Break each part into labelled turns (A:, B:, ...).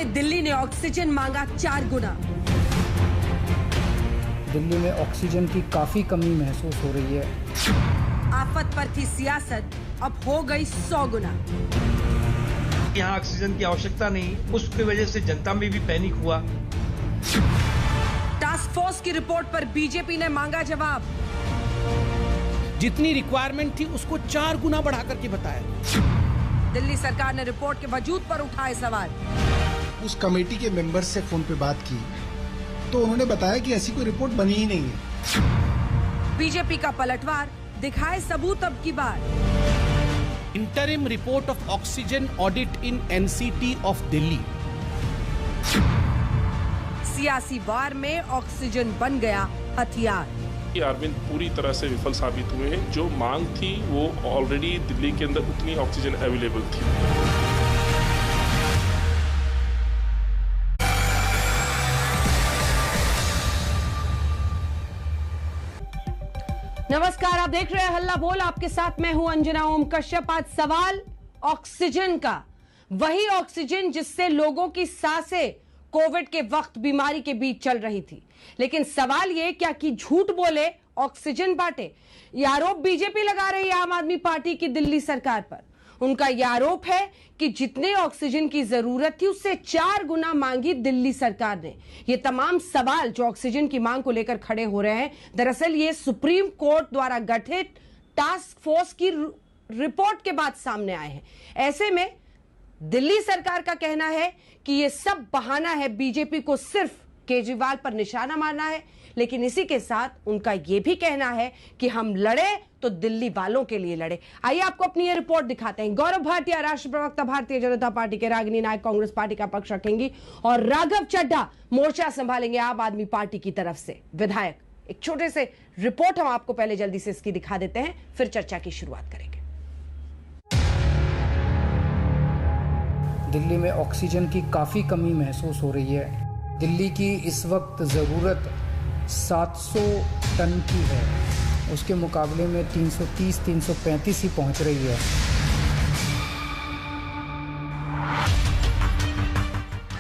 A: में दिल्ली ने ऑक्सीजन मांगा 4 गुना।
B: दिल्ली में ऑक्सीजन की काफी कमी महसूस हो रही है।
A: आफत पर थी सियासत, अब हो गई 100 गुना।
C: यहाँ ऑक्सीजन की आवश्यकता नहीं, उसकी वजह से जनता में भी पैनिक हुआ।
A: टास्क फोर्स की रिपोर्ट पर बीजेपी ने मांगा जवाब।
D: जितनी रिक्वायरमेंट थी उसको 4 गुना बढ़ा करके बताया।
A: दिल्ली सरकार ने रिपोर्ट के वजूद पर उठाए सवाल।
E: उस कमेटी के मेंबर से फोन पे बात की तो उन्होंने बताया कि ऐसी कोई रिपोर्ट बनी ही नहीं है।
A: बीजेपी का पलटवार, दिखाए सबूत अब की बार।
D: Interim report of oxygen audit in NCT of Delhi.
A: सियासी वार में ऑक्सीजन बन गया हथियार।
F: अरविंद पूरी तरह से विफल साबित हुए हैं। जो मांग थी वो ऑलरेडी दिल्ली के अंदर उतनी ऑक्सीजन अवेलेबल थी।
A: नमस्कार, आप देख रहे हैं हल्ला बोल। आपके साथ मैं हूं अंजना ओम कश्यप। आज सवाल ऑक्सीजन का, वही ऑक्सीजन जिससे लोगों की सांसें कोविड के वक्त बीमारी के बीच चल रही थी। लेकिन सवाल यह क्या कि झूठ बोले ऑक्सीजन बांटे। यह आरोप बीजेपी लगा रही है आम आदमी पार्टी की दिल्ली सरकार पर। उनका यह आरोप है कि जितने ऑक्सीजन की जरूरत थी उससे 4 गुना मांगी दिल्ली सरकार ने। ये तमाम सवाल जो ऑक्सीजन की मांग को लेकर खड़े हो रहे हैं, दरअसल ये सुप्रीम कोर्ट द्वारा गठित टास्क फोर्स की रिपोर्ट के बाद सामने आए हैं। ऐसे में दिल्ली सरकार का कहना है कि यह सब बहाना है, बीजेपी को सिर्फ केजरीवाल पर निशाना मारना है। लेकिन इसी के साथ उनका यह भी कहना है कि हम लड़े तो दिल्ली वालों के लिए लड़े। आइए आपको अपनी यह रिपोर्ट दिखाते हैं। गौरव भाटिया, राष्ट्रीय प्रवक्ता भारतीय जनता पार्टी के, रागिनी नायक कांग्रेस पार्टी का पक्ष रखेंगी और राघव चड्ढा मोर्चा संभालेंगे आम आदमी पार्टी की तरफ से, विधायक। एक छोटे से रिपोर्ट हम आपको पहले जल्दी से इसकी दिखा देते हैं, फिर चर्चा की शुरुआत करेंगे।
B: दिल्ली में ऑक्सीजन की काफी कमी महसूस हो रही है। दिल्ली की इस वक्त ज़रूरत 700 टन की है, उसके मुकाबले में 330-335 ही पहुंच रही है।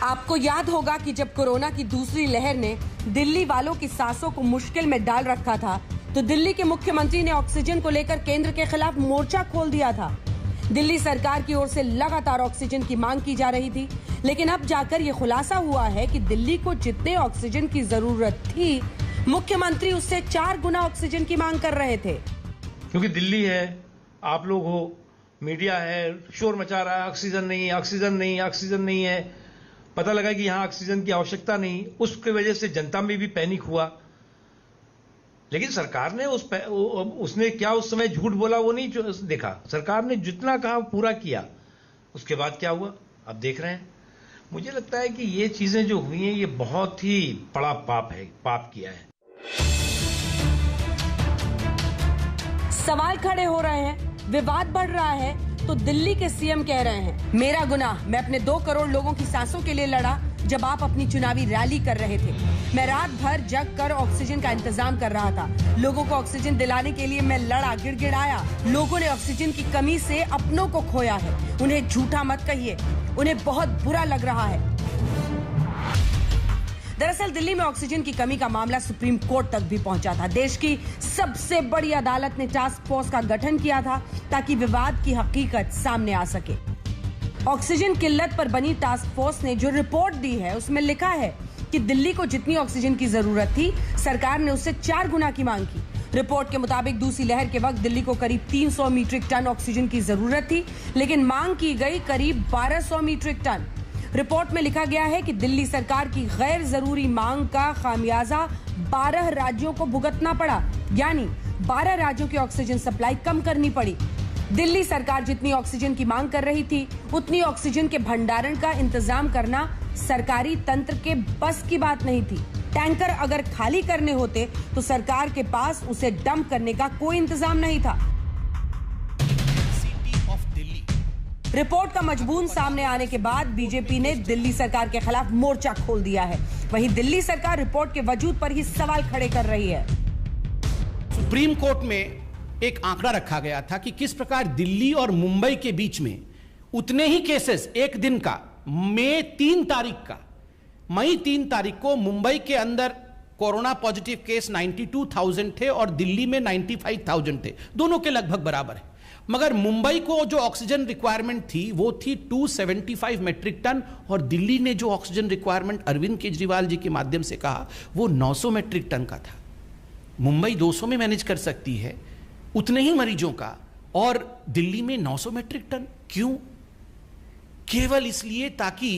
A: आपको याद होगा कि जब कोरोना की दूसरी लहर ने दिल्ली वालों की सांसों को मुश्किल में डाल रखा था, तो दिल्ली के मुख्यमंत्री ने ऑक्सीजन को लेकर केंद्र के खिलाफ मोर्चा खोल दिया था। दिल्ली सरकार की ओर से लगातार ऑक्सीजन की मांग की जा रही थी, लेकिन अब जाकर यह खुलासा हुआ है कि दिल्ली को जितने ऑक्सीजन की जरूरत थी, मुख्यमंत्री उससे 4 गुना ऑक्सीजन की मांग कर रहे थे।
C: क्योंकि दिल्ली है, आप लोग हो, मीडिया है, शोर मचा रहा है, ऑक्सीजन नहीं, ऑक्सीजन नहीं, ऑक्सीजन नहीं है। पता लगा कि यहाँ ऑक्सीजन की आवश्यकता नहीं, उसकी वजह से जनता में भी पैनिक हुआ। लेकिन सरकार ने उसने क्या उस समय झूठ बोला वो नहीं देखा। सरकार ने जितना कहा पूरा किया। उसके बाद क्या हुआ अब देख रहे हैं। मुझे लगता है कि ये चीजें जो हुई हैं ये बहुत ही बड़ा पाप किया है।
A: सवाल खड़े हो रहे हैं, विवाद बढ़ रहा है, तो दिल्ली के सीएम कह रहे हैं, मेरा गुनाह, मैं अपने 2 करोड़ लोगों की सांसों के लिए लड़ा जब आप अपनी चुनावी रैली कर रहे थे। मैं रात भर जग कर ऑक्सीजन का इंतजाम कर रहा था। लोगों को ऑक्सीजन दिलाने के लिए मैं लड़ा, गिड़गिड़ाया। लोगों ने ऑक्सीजन की कमी से अपनों को खोया है। उन्हें झूठा मत कहिए, उन्हें बहुत बुरा लग रहा है। दरअसल दिल्ली में ऑक्सीजन की कमी का मामला सुप्रीम कोर्ट तक भी पहुंचा था। देश की सबसे बड़ी अदालत ने टास्क फोर्स का गठन किया था ताकि विवाद की हकीकत सामने आ सके। ऑक्सीजन किल्लत पर बनी टास्क फोर्स ने जो रिपोर्ट दी है उसमें लिखा है कि दिल्ली को जितनी ऑक्सीजन की जरूरत थी, सरकार ने उससे 4 गुना की मांग की। रिपोर्ट के मुताबिक दूसरी लहर के वक्त दिल्ली को करीब 300 मीट्रिक टन ऑक्सीजन की जरूरत थी, लेकिन मांग की गई करीब 1200 मीट्रिक टन। रिपोर्ट में लिखा गया है कि दिल्ली सरकार की गैर जरूरी मांग का खामियाजा 12 राज्यों को भुगतना पड़ा, यानी 12 राज्यों की ऑक्सीजन सप्लाई कम करनी पड़ी। दिल्ली सरकार जितनी ऑक्सीजन की मांग कर रही थी, उतनी ऑक्सीजन के भंडारण का इंतजाम करना सरकारी तंत्र के बस की बात नहीं थी। टैंकर अगर खाली करने होते तो सरकार के पास उसे डंप करने का कोई इंतजाम नहीं था। रिपोर्ट का मजबून सामने आने के बाद बीजेपी ने दिल्ली सरकार के खिलाफ मोर्चा खोल दिया है। वहीं दिल्ली सरकार रिपोर्ट के वजूद पर ही सवाल खड़े कर रही है।
D: सुप्रीम कोर्ट में एक आंकड़ा रखा गया था कि किस प्रकार दिल्ली और मुंबई के बीच में उतने ही केसेस एक दिन का मई 3 तारीख को मुंबई के अंदर कोरोना पॉजिटिव केस 92,000 थे और दिल्ली में 95,000 थे, दोनों के लगभग बराबर है। मगर मुंबई को जो ऑक्सीजन रिक्वायरमेंट थी वो थी 275 मेट्रिक टन और दिल्ली ने जो ऑक्सीजन रिक्वायरमेंट अरविंद केजरीवाल जी के माध्यम से कहा वो 900 मेट्रिक टन का था। मुंबई 200 में मैनेज कर सकती है उतने ही मरीजों का और दिल्ली में 900 मेट्रिक टन क्यों? केवल इसलिए ताकि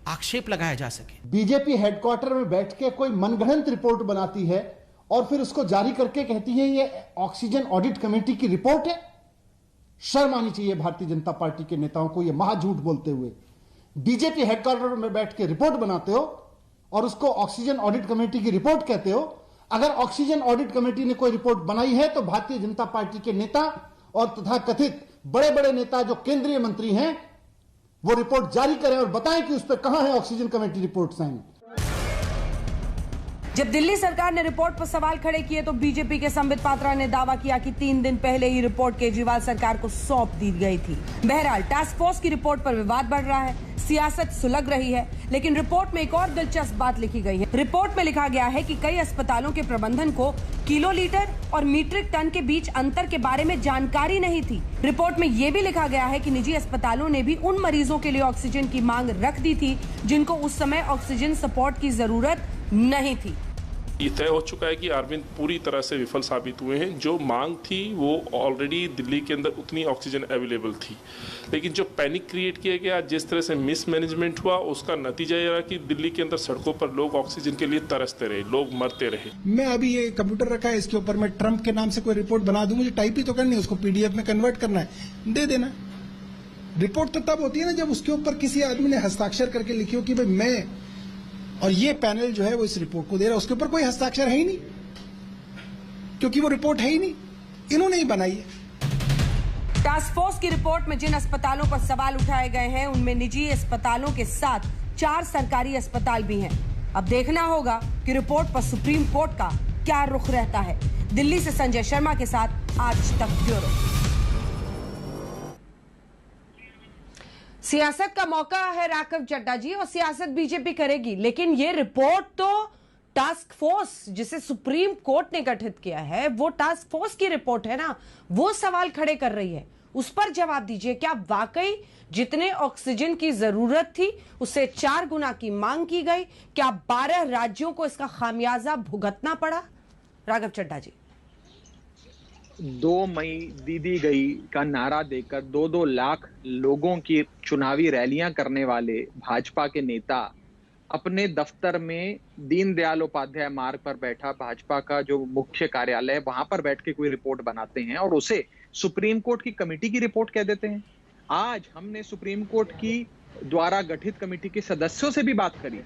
D: आक्षेप लगाया जा सके।
E: बीजेपी हेडक्वार्टर में बैठ के कोई मनगढ़ंत रिपोर्ट बनाती है और फिर उसको जारी करके कहती है ये ऑक्सीजन ऑडिट कमेटी की रिपोर्ट है। शर्म आनी चाहिए भारतीय जनता पार्टी के नेताओं को, ये महाझूठ बोलते हुए। बीजेपी हेडक्वार्टर में बैठ के रिपोर्ट बनाते हो और उसको ऑक्सीजन ऑडिट कमेटी की रिपोर्ट कहते हो। अगर ऑक्सीजन ऑडिट कमेटी ने कोई रिपोर्ट बनाई है तो भारतीय जनता पार्टी के नेता और तथाकथित बड़े बड़े नेता जो केंद्रीय मंत्री हैं वो रिपोर्ट जारी करें और बताएं कि उस पर कहां है ऑक्सीजन कमेटी रिपोर्ट साइन।
A: जब दिल्ली सरकार ने रिपोर्ट पर सवाल खड़े किए तो बीजेपी के संबित पात्रा ने दावा किया कि 3 दिन पहले ही रिपोर्ट केजरीवाल सरकार को सौंप दी गई थी। बहरहाल टास्क फोर्स की रिपोर्ट पर विवाद बढ़ रहा है, सियासत सुलग रही है, लेकिन रिपोर्ट में एक और दिलचस्प बात लिखी गई है। रिपोर्ट में लिखा गया है कि कई अस्पतालों के प्रबंधन को किलोलीटर और मीट्रिक टन के बीच अंतर के बारे में जानकारी नहीं थी। रिपोर्ट में यह भी लिखा गया है कि निजी अस्पतालों ने भी उन मरीजों के लिए ऑक्सीजन की मांग रख दी थी जिनको उस समय ऑक्सीजन सपोर्ट की जरूरत नहीं थी।
F: ये तय हो चुका है कि अरविंद पूरी तरह से विफल साबित हुए हैं। जो मांग थी वो ऑलरेडी दिल्ली के अंदर उतनी ऑक्सीजन अवेलेबल थी, लेकिन जो पैनिक क्रिएट किया गया, जिस तरह से मिसमैनेजमेंट हुआ, उसका नतीजा यह रहा कि दिल्ली के अंदर सड़कों पर लोग ऑक्सीजन के लिए तरसते रहे, लोग मरते रहे।
E: मैं अभी ये कंप्यूटर रखा है, इसके ऊपर मैं ट्रंप के नाम से कोई रिपोर्ट बना दूं, मुझे टाइप ही तो करनी है, उसको पीडीएफ में कन्वर्ट करना है, दे देना। रिपोर्ट तो तब होती है ना जब उसके ऊपर किसी आदमी ने हस्ताक्षर करके लिखी हो कि भाई मैं और ये पैनल जो है वो इस रिपोर्ट को दे रहा है। उसके ऊपर कोई हस्ताक्षर है ही नहीं, क्योंकि वो रिपोर्ट है ही नहीं, इन्होंने ही बनाई है।
A: टास्क फोर्स की रिपोर्ट में जिन अस्पतालों पर सवाल उठाए गए हैं उनमें निजी अस्पतालों के साथ 4 सरकारी अस्पताल भी हैं। अब देखना होगा कि रिपोर्ट पर सुप्रीम कोर्ट का क्या रुख रहता है। दिल्ली से संजय शर्मा के साथ आज तक ब्यूरो। सियासत का मौका है राघव चड्ढा जी, और सियासत बीजेपी करेगी, लेकिन ये रिपोर्ट तो टास्क फोर्स जिसे सुप्रीम कोर्ट ने गठित किया है वो टास्क फोर्स की रिपोर्ट है ना, वो सवाल खड़े कर रही है। उस पर जवाब दीजिए, क्या वाकई जितने ऑक्सीजन की जरूरत थी उससे 4 गुना की मांग की गई? क्या 12 राज्यों को इसका खामियाजा भुगतना पड़ा? राघव चड्ढा जी।
G: 2 मई दीदी गई का नारा देकर 2-2 लाख लोगों की चुनावी रैलियां करने वाले भाजपा के नेता अपने दफ्तर में दीनदयाल उपाध्याय मार्ग पर बैठा भाजपा का जो मुख्य कार्यालय है वहां पर बैठ के कोई रिपोर्ट बनाते हैं और उसे सुप्रीम कोर्ट की कमेटी की रिपोर्ट कह देते हैं। आज हमने सुप्रीम कोर्ट की द्वारा गठित कमेटी के सदस्यों से भी बात करी।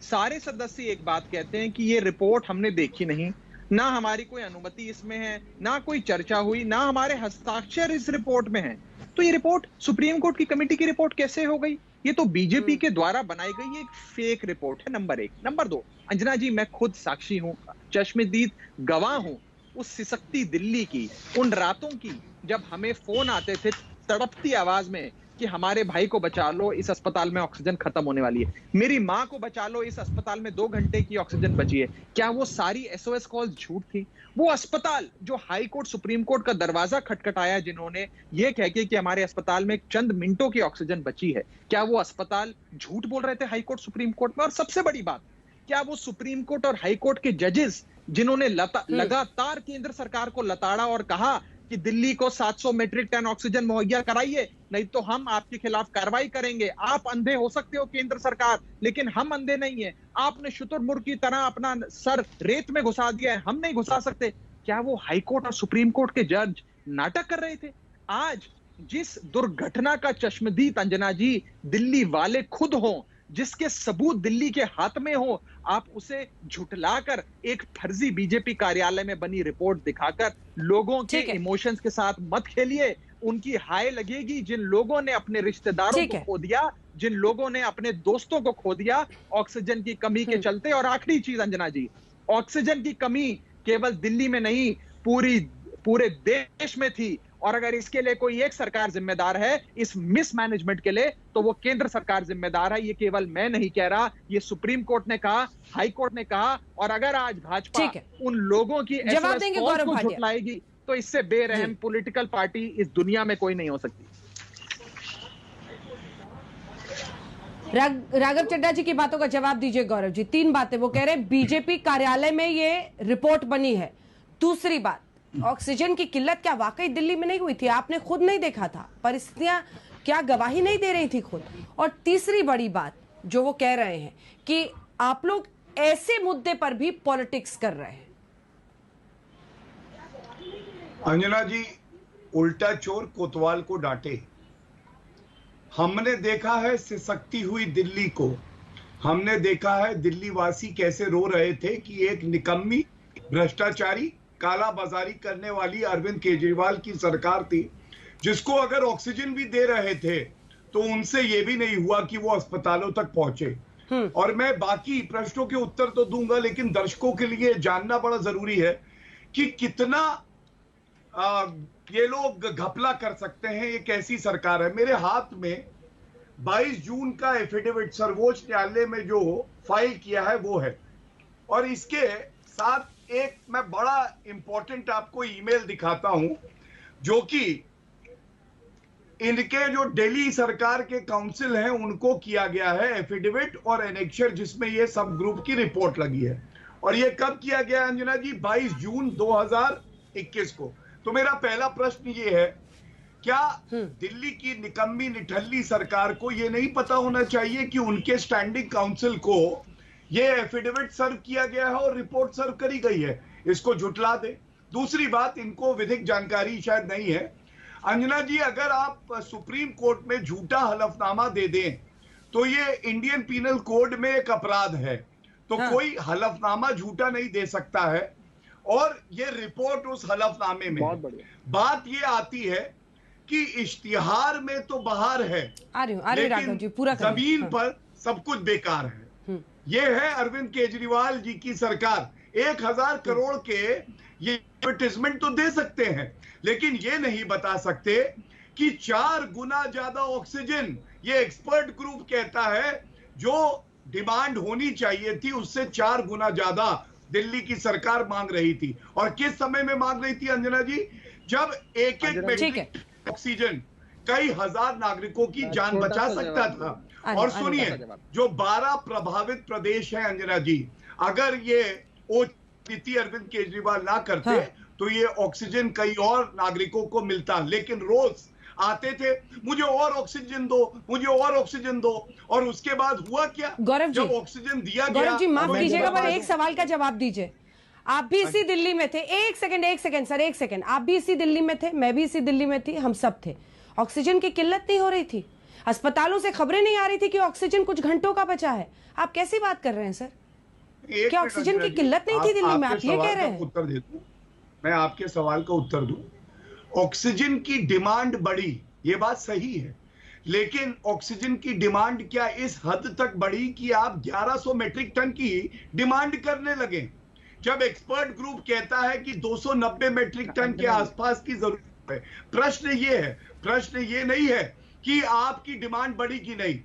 G: सारे सदस्य एक बात कहते हैं कि ये रिपोर्ट हमने देखी नहीं, ना हमारी कोई अनुमति इसमें है, ना कोई चर्चा हुई, ना हमारे हस्ताक्षर इस रिपोर्ट में है। तो ये रिपोर्ट सुप्रीम कोर्ट की कमेटी की रिपोर्ट कैसे हो गई? ये तो बीजेपी के द्वारा बनाई गई एक फेक रिपोर्ट है, नंबर 1। नंबर 2, अंजना जी, मैं खुद साक्षी हूं, चश्मदीद गवाह हूं उस सिसकती दिल्ली की, उन रातों की जब हमें फोन आते थे तड़पती आवाज में कि हमारे भाई को बचा लो, इस अस्पताल में ऑक्सीजन खत्म होने वाली है, मेरी मां को बचा लो, इस अस्पताल में 2 घंटे की ऑक्सीजन बची है। क्या वो सारी एसओएस कॉल झूठ थी? वो अस्पताल जो हाई कोर्ट सुप्रीम कोर्ट का दरवाजा खटखटाया जिन्होंने ये कह के कि हमारे अस्पताल में चंद मिनटों की ऑक्सीजन बची है, क्या वो अस्पताल झूठ बोल रहे थे हाई कोर्ट सुप्रीम कोर्ट में? और सबसे बड़ी बात, क्या वो सुप्रीम कोर्ट और हाई कोर्ट के जजेस जिन्होंने लगातार केंद्र सरकार को लताड़ा और कहा कि दिल्ली को 700 मेट्रिक टन ऑक्सीजन मुहैया कराइए, नहीं तो हम आपके खिलाफ कार्रवाई करेंगे। आप अंधे हो सकते हो केंद्र सरकार, लेकिन हम अंधे नहीं है। आपने शुतुरमुर्ग की तरह अपना सर रेत में घुसा दिया है, हम नहीं घुसा सकते। क्या वो हाई कोर्ट और सुप्रीम कोर्ट के जज नाटक कर रहे थे? आज जिस दुर्घटना का चश्मदीद अंजना जी दिल्ली वाले खुद हों, जिसके सबूत दिल्ली के हाथ में हो, आप उसे झुठलाकर एक फर्जी बीजेपी कार्यालय में बनी रिपोर्ट दिखाकर लोगों के इमोशंस के साथ मत खेलिए। उनकी हाय लगेगी जिन लोगों ने अपने रिश्तेदारों को खो दिया, जिन लोगों ने अपने दोस्तों को खो दिया ऑक्सीजन की कमी के चलते। और आखिरी चीज अंजना जी, ऑक्सीजन की कमी केवल दिल्ली में नहीं पूरे देश में थी, और अगर इसके लिए कोई एक सरकार जिम्मेदार है इस मिसमैनेजमेंट के लिए, तो वो केंद्र सरकार जिम्मेदार है। ये केवल मैं नहीं कह रहा, ये सुप्रीम कोर्ट ने कहा, हाई कोर्ट ने कहा। और अगर आज भाजपा उन लोगों की
A: जवाब देंगे गौरव भाटिया,
G: झुटलाएगी तो इससे बेरहम पॉलिटिकल पार्टी इस दुनिया में कोई नहीं हो सकती।
A: राघव चड्ढा जी की बातों का जवाब दीजिए गौरव जी। 3 बातें वो कह रहे हैं, बीजेपी कार्यालय में ये रिपोर्ट बनी है। दूसरी बात, ऑक्सीजन की किल्लत क्या वाकई दिल्ली में नहीं हुई थी? आपने खुद नहीं देखा था? परिस्थितियां क्या गवाही नहीं दे रही थी खुद? और तीसरी बड़ी बात जो वो कह रहे हैं कि आप लोग ऐसे मुद्दे पर भी पॉलिटिक्स कर रहे हैं।
H: अंजना जी, उल्टा चोर कोतवाल को डांटे। हमने देखा है सिसकती हुई दिल्ली को, हमने देखा है दिल्ली वासी कैसे रो रहे थे कि एक निकम्मी, भ्रष्टाचारी, कालाबाजारी करने वाली अरविंद केजरीवाल की सरकार थी, जिसको अगर ऑक्सीजन भी दे रहे थे तो उनसे यह भी नहीं हुआ कि वो अस्पतालों तक पहुंचे। और मैं बाकी प्रश्नों के उत्तर तो दूंगा, लेकिन दर्शकों के लिए जानना बड़ा जरूरी है कि कितना ये लोग घपला कर सकते हैं। ये कैसी सरकार है? मेरे हाथ में 22 जून का एफिडेविट सर्वोच्च न्यायालय में जो फाइल किया है वो है, और इसके साथ एक मैं बड़ा इंपॉर्टेंट आपको ईमेल दिखाता हूं, जो कि इनके जो दिल्ली सरकार के काउंसिल हैं उनको किया गया है एफिडेविट और एनेक्चर, जिसमें ये सब ग्रुप की रिपोर्ट लगी है। और ये कब किया गया अंजना जी? 22 जून 2021 को। तो मेरा पहला प्रश्न ये है, क्या दिल्ली की निकम्मी निठल्ली सरकार को ये नहीं पता होना चाहिए कि उनके स्टैंडिंग काउंसिल को ये एफिडेविट सर्व किया गया है और रिपोर्ट सर्व करी गई है? इसको झुटला दे। दूसरी बात, इनको विधिक जानकारी शायद नहीं है। अंजना जी, अगर आप सुप्रीम कोर्ट में झूठा हलफनामा दे दें तो ये इंडियन पीनल कोड में एक अपराध है, तो कोई हलफनामा झूठा नहीं दे सकता है। और ये रिपोर्ट उस हलफनामे में बात ये आती है कि इश्तिहार में तो बाहर है, लेकिन
A: जी, पूरा
H: जमीन पर सब कुछ बेकार है। ये है अरविंद केजरीवाल जी की सरकार। 1000 करोड़ के ये एडवर्टाइजमेंट तो दे सकते हैं, लेकिन ये नहीं बता सकते कि 4 गुना ज्यादा ऑक्सीजन, ये एक्सपर्ट ग्रुप कहता है, जो डिमांड होनी चाहिए थी उससे 4 गुना ज्यादा दिल्ली की सरकार मांग रही थी। और किस समय में मांग रही थी अंजना जी? जब एक मेट्रिक ऑक्सीजन कई हजार नागरिकों की जान बचा सकता था। और सुनिए, जो 12 प्रभावित प्रदेश हैं अंजना जी, अगर ये स्थिति अरविंद केजरीवाल ना करते तो ये ऑक्सीजन कई और नागरिकों को मिलता। लेकिन रोज आते थे, मुझे और ऑक्सीजन दो, मुझे और ऑक्सीजन दो, और उसके बाद हुआ क्या?
A: गौरव जी,
H: जब ऑक्सीजन दिया गया।
A: गौरव जी माफ कीजिएगा, पर एक सवाल का जवाब दीजिए। आप भी इसी दिल्ली में थे? एक सेकंड सर, एक सेकंड। आप भी इसी दिल्ली में थे, मैं भी इसी दिल्ली में थी, हम सब थे। ऑक्सीजन की किल्लत नहीं हो रही थी? अस्पतालों से खबरें नहीं आ रही थी कि ऑक्सीजन कुछ घंटों का बचा है? आप कैसी बात कर रहे हैं सर? क्या ऑक्सीजन की किल्लत नहीं थी दिल्ली में? आप ये कह रहे हैं?
H: उत्तर दे दूं, मैं आपके सवाल का उत्तर दूं। ऑक्सीजन की डिमांड बढ़ी, ये बात सही है, लेकिन ऑक्सीजन की डिमांड क्या इस हद तक बढ़ी कि आप 1100 मीट्रिक टन की डिमांड करने लगे? जब एक्सपर्ट ग्रुप कहता है कि 290 मीट्रिक टन के आसपास की जरूरत है। प्रश्न ये नहीं है कि आपकी डिमांड बढ़ी कि नहीं,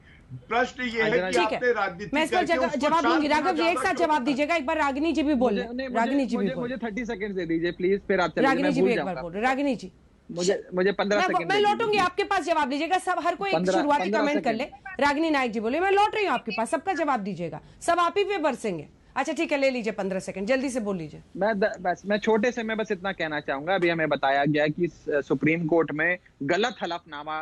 H: प्रश्न ये है कि आपने राजनीति
A: मैं इसका जवाब दूंगी। राघव जी एक साथ जवाब दीजिएगा। एक बार रागिनी जी भी बोल रहे, रागिनी जी भी
G: मुझे 30 सेकंड दे दीजिए प्लीज, फिर आप
A: रागिनी जी भी एक बार बोल रहे। रागिनी जी
G: मुझे 15 सेकंड
A: मैं लौटूंगी आपके पास, जवाब दीजिएगा। सब हर कोई एक शुरुआती कमेंट कर ले। रागिनी नायक जी बोले, मैं लौट रही हूँ आपके पास, सबका जवाब दीजिएगा, सब आप ही पे बरसेंगे। अच्छा ठीक है, ले लीजिए 15 सेकंड, जल्दी से बोल लीजिए।
G: मैं छोटे से मैं बस इतना कहना चाहूंगा, अभी हमें बताया गया कि सुप्रीम कोर्ट में गलत हलफनामा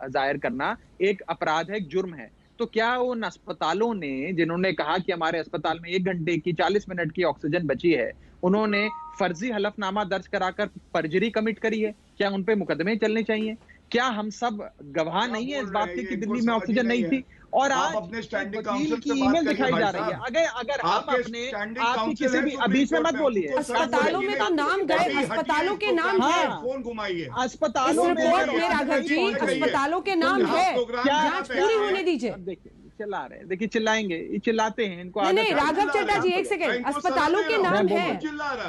G: जाहिर करना एक अपराध है, एक जुर्म है। तो क्या उन अस्पतालों ने, जिन्होंने कहा कि हमारे अस्पताल में 1 घंटे की 40 मिनट की ऑक्सीजन बची है, उन्होंने फर्जी हलफनामा दर्ज कराकर परजरी कमिट करी है? क्या उन पे मुकदमे चलने चाहिए? क्या हम सब गवाह नहीं है इस बात की कि दिल्ली में ऑक्सीजन नहीं थी? और आज
H: अपने स्टैंडिंग काउंसिल
G: की ईमेल दिखाई जा रही है। अगर आप अपने आपकी किसी भी बीच में मत बोलिए।
A: अस्पतालों में तो नाम गए, अस्पतालों के नाम है,
H: फोन घुमाइए।
G: अस्पतालों में
A: राघव जी अस्पतालों के नाम है, जांच पूरी होने दीजिए।
G: चिल्ला रहे हैं, देखिए चिल्लाएंगे, ये चिल्लाते हैं, इनको
A: नहीं राघव चड्ढा जी एक सेकंड, अस्पतालों के नाम है,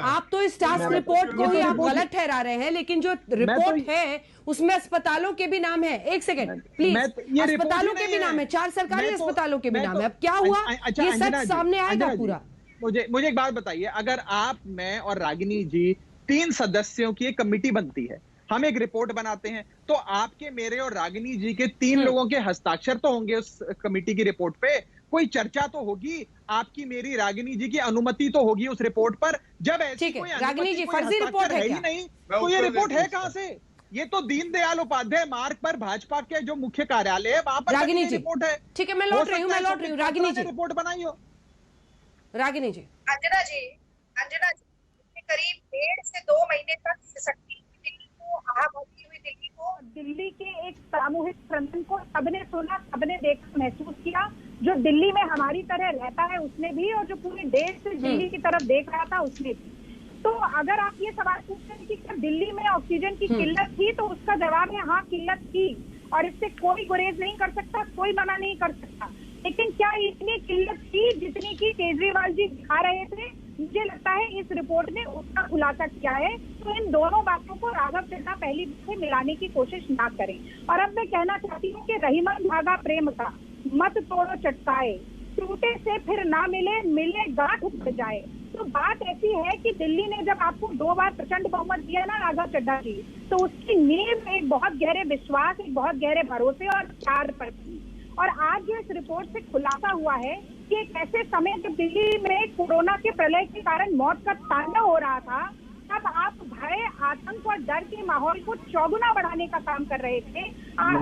A: आप तो इस टास्क रिपोर्ट को ही आप गलत ठहरा रहे हैं, लेकिन जो रिपोर्ट है उसमें अस्पतालों के भी नाम है। एक सेकंड प्लीज, अस्पतालों के भी नाम है, 4 सरकारी अस्पतालों के भी नाम है। अब क्या हुआ, ये सच सामने आएगा पूरा।
G: मुझे एक बात बताइए, अगर आप, मैं और रागिनी जी 3 सदस्यों की एक कमेटी बनती है, हम एक रिपोर्ट बनाते हैं, तो आपके, मेरे और रागिनी जी के 3 लोगों के हस्ताक्षर तो होंगे उस कमेटी की रिपोर्ट पे, कोई चर्चा तो होगी, आपकी, मेरी, रागिनी जी की अनुमति तो होगी उस रिपोर्ट पर। जब ऐसी कोई
A: रागिनी जी फर्जी रिपोर्ट है
G: ही नहीं, तो ये रिपोर्ट है कहां से? ये तो दीनदयाल उपाध्याय मार्ग पर भाजपा के जो मुख्य कार्यालय है वहां पर
A: रागिनी जी
G: रिपोर्ट है।
A: ठीक है, मैं लौट रही हूँ रागिनी जी,
G: रिपोर्ट बनाई हो।
A: रागिनी जी,
I: अंजना जी करीब 1.5 से 2 महीने तक सशक्ति दिल्ली को, आहभरी हुई दिल्ली को, दिल्ली के एक सामूहिक स्पंदन को सबने सुना, सबने देखा, महसूस किया। जो दिल्ली में हमारी तरह रहता है उसने भी, और जो पूरे देश से दिल्ली की तरफ देख रहा था उसने भी। तो अगर आप ये सवाल पूछते हैं कि क्या दिल्ली में ऑक्सीजन की किल्लत थी, तो उसका जवाब है हाँ, किल्लत थी, और इससे कोई गुरेज नहीं कर सकता, कोई मना नहीं कर सकता। लेकिन क्या इतनी किल्लत थी जितनी की केजरीवाल जी दिखा रहे थे? मुझे लगता है इस रिपोर्ट ने उसका खुलासा किया है। तो इन दोनों बातों को राघव चड्ढा पहली से मिलाने की कोशिश ना करें। और अब मैं कहना चाहती हूँ कि रहीमन धागा प्रेम का, मत तोड़ो चटकाए, टूटे से फिर ना मिले, मिले गांठ उठ जाए। तो बात ऐसी है कि दिल्ली ने जब आपको 2 बार प्रचंड बहुमत दिया ना राघव चड्ढा जी, तो उसकी नींव एक बहुत गहरे विश्वास, एक बहुत गहरे भरोसे और प्यार पर थी। और आज जो इस रिपोर्ट से खुलासा हुआ है कि एक ऐसे समय जब दिल्ली में कोरोना के प्रलय के कारण मौत का तांडव हो रहा था, तब आप भय, आतंक और डर के माहौल को चौगुना बढ़ाने का काम कर रहे थे।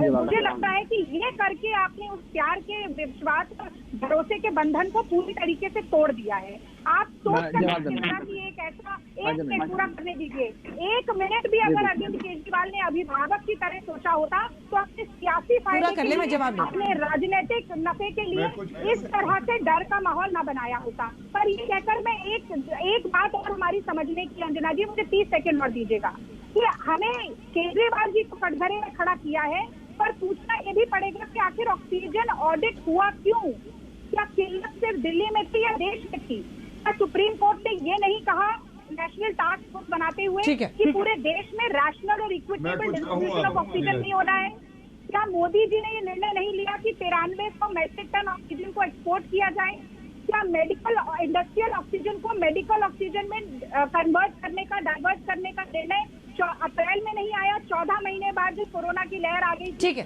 I: मुझे लगता है कि ये करके आपने उस प्यार के, विश्वास और भरोसे के बंधन को पूरी तरीके से तोड़ दिया है। आप सोच सकते हैं कि एक ऐसा, एक मिनट पूरा करने दीजिए, 1 मिनट भी अगर अरविंद केजरीवाल ने अभिभावक की तरह सोचा होता तो अपने सियासी फायदे के लिए, अपने राजनीतिक नफे के लिए इस तरह से डर का माहौल न बनाया होता। पर ये कहकर मैं एक बात और हमारी समझने की, अंजना जी मुझे 30 सेकंड और दीजिएगा, कि हमें केजरीवाल जी को कटघरे में खड़ा किया है, पर पूछना ये भी पड़ेगा कि आखिर ऑक्सीजन ऑडिट हुआ क्यों? क्या किल्लत सिर्फ दिल्ली में थी या देश में थी? क्या सुप्रीम कोर्ट ने ये नहीं कहा नेशनल टास्क फोर्स बनाते हुए कि पूरे देश में रैशनल और इक्विटेबल डिस्ट्रीब्यूशन ऑफ ऑक्सीजन नहीं होना है? क्या मोदी जी ने ये निर्णय नहीं लिया कि 9300 मैट्रिक टन ऑक्सीजन को एक्सपोर्ट किया जाए? क्या मेडिकल, इंडस्ट्रियल ऑक्सीजन को मेडिकल ऑक्सीजन में कन्वर्ट करने का, डाइवर्ट करने का निर्णय अप्रैल में नहीं आया? 14 महीने बाद जो कोरोना की लहर आ गई,
A: ठीक है,